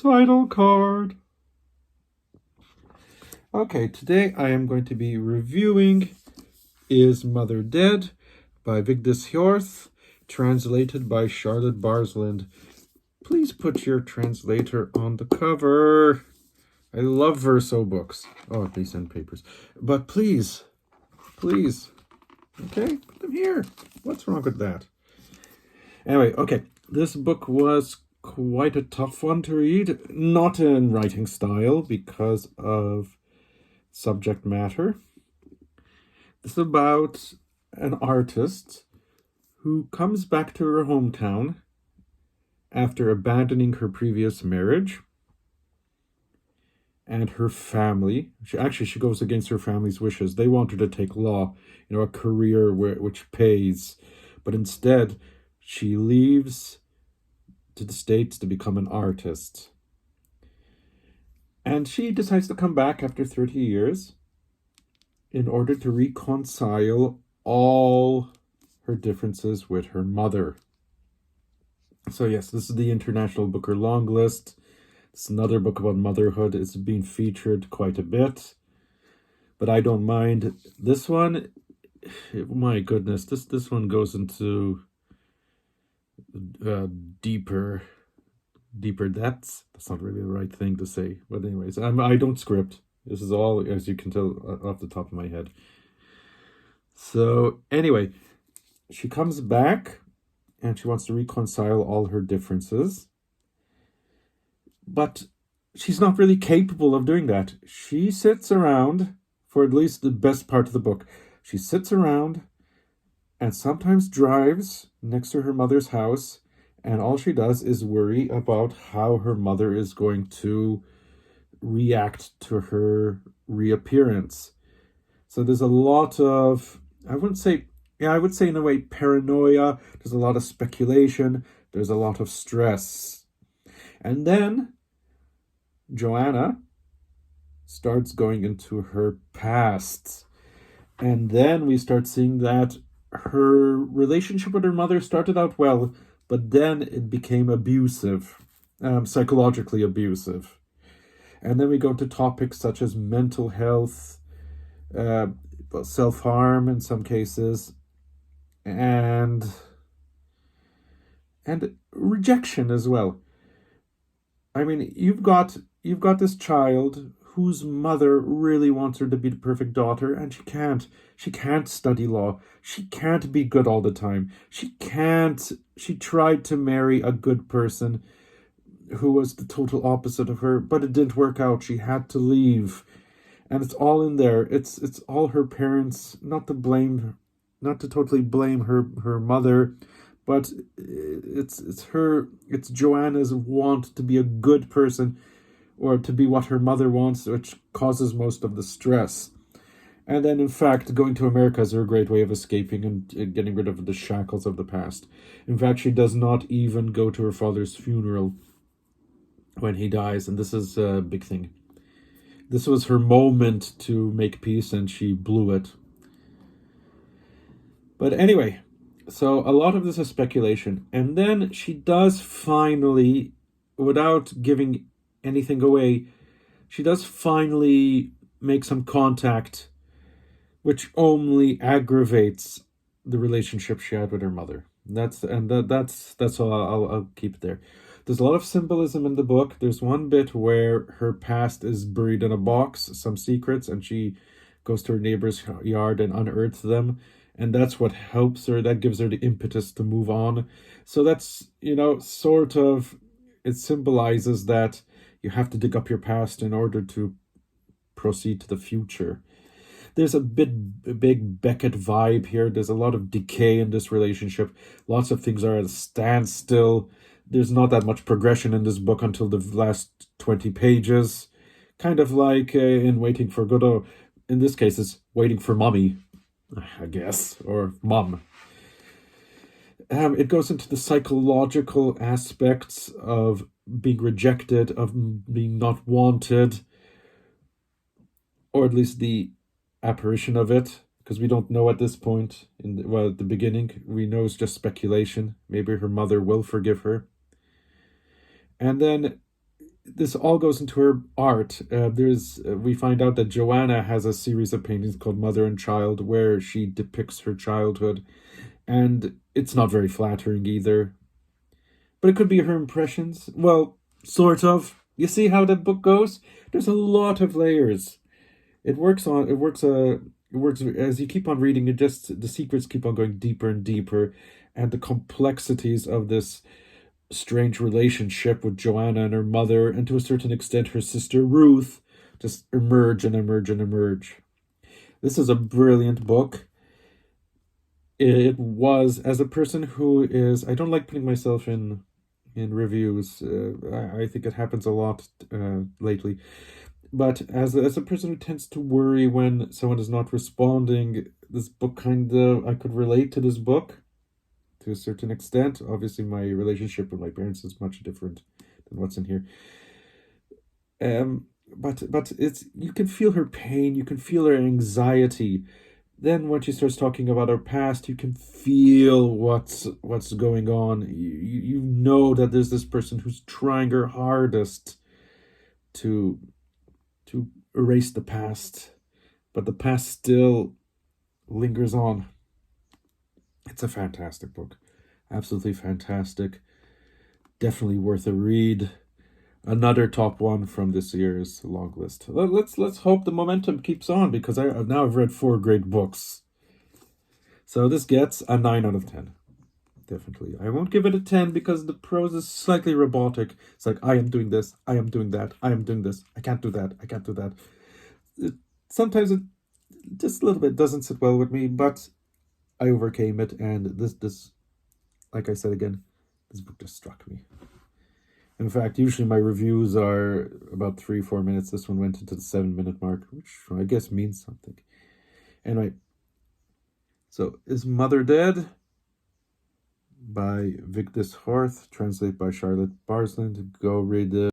Title card. Okay, today I am going to be reviewing Is Mother Dead by Vigdis Hjorth, translated by Charlotte Barslund. Please put your translator on the cover. I love verso books. Oh, at least end papers. But please, okay, put them here. What's wrong with that? Anyway, okay, this book was quite a tough one to read. Not in writing style because of subject matter. It's about an artist who comes back to her hometown after abandoning her previous marriage and her family. She goes against her family's wishes. They want her to take law, a career which pays. But instead, she leaves to the States to become an artist. And she decides to come back after 30 years in order to reconcile all her differences with her mother. So yes, this is the International Booker Longlist. It's another book about motherhood. It's been featured quite a bit, but I don't mind. This one, my goodness, this one goes into deeper depths. That's not really the right thing to say, but anyways, I don't script. This is all, as you can tell, off the top of my head. So anyway, she comes back and she wants to reconcile all her differences. But she's not really capable of doing that. She sits around, for at least the best part of the book, she sits around and sometimes drives next to her mother's house, and all she does is worry about how her mother is going to react to her reappearance. So there's a lot of, I would say in a way paranoia. There's a lot of speculation. There's a lot of stress. And then Joanna starts going into her past. And then we start seeing that her relationship with her mother started out well, but then it became abusive, psychologically abusive. And then we go into topics such as mental health, self-harm in some cases, and rejection as well. I mean, you've got this child whose mother really wants her to be the perfect daughter, and she can't. She can't study law. She can't be good all the time. She tried to marry a good person who was the total opposite of her, but it didn't work out. She had to leave. And it's all in there. It's all her parents, not to totally blame her mother, but it's Joanna's want to be a good person or to be what her mother wants, which causes most of the stress. And then, in fact, going to America is her great way of escaping and getting rid of the shackles of the past. In fact, she does not even go to her father's funeral when he dies, and this is a big thing. This was her moment to make peace, and she blew it. But anyway, so a lot of this is speculation. And then she does finally, without giving anything away, she does finally make some contact, which only aggravates the relationship she had with her mother. That's all. I'll keep it there. There's a lot of symbolism in the book. There's one bit where her past is buried in a box, some secrets, and she goes to her neighbor's yard and unearths them. And that's what helps her. That gives her the impetus to move on. So that's, sort of, it symbolizes that you have to dig up your past in order to proceed to the future. There's a big Beckett vibe here. There's a lot of decay in this relationship. Lots of things are at a standstill. There's not that much progression in this book until the last 20 pages. Kind of like in Waiting for Godot. In this case, it's Waiting for Mommy, I guess, or Mom. It goes into the psychological aspects of being rejected, of being not wanted, or at least the apparition of it, because we don't know at this point. At the beginning, we know it's just speculation. Maybe her mother will forgive her. And then this all goes into her art. We find out that Joanna has a series of paintings called Mother and Child, where she depicts her childhood, and it's not very flattering either. But it could be her impressions. Well, sort of. You see how the book goes? There's a lot of layers. It works as you keep on reading. It just the secrets keep on going deeper and deeper, and the complexities of this strange relationship with Joanna and her mother, and to a certain extent her sister Ruth, just emerge and emerge and emerge. This is a brilliant book. It was, as a person who is, I don't like putting myself in reviews. I think it happens a lot lately. But as a person who tends to worry when someone is not responding, this book kind of, I could relate to this book to a certain extent. Obviously, my relationship with my parents is much different than what's in here. But it's, you can feel her pain, you can feel her anxiety. Then when she starts talking about her past, you can feel what's going on. You know that there's this person who's trying her hardest to to erase the past, but the past still lingers on. It's a fantastic book, absolutely fantastic. Definitely worth a read. Another top one from this year's Longlist. Let's hope the momentum keeps on, because I've read 4 great books. So this gets a 9 out of 10. Definitely. I won't give it a 10 because the prose is slightly robotic. It's like, I am doing this, I am doing that, I am doing this, I can't do that, I can't do that. Sometimes it just a little bit doesn't sit well with me, but I overcame it, and this like I said again, this book just struck me. In fact, usually my reviews are about 3-4 minutes. This one went into the 7-minute mark, which I guess means something. Anyway, so Is Mother Dead? By Vigdis Hjorth, translated by Charlotte Barslund. Go read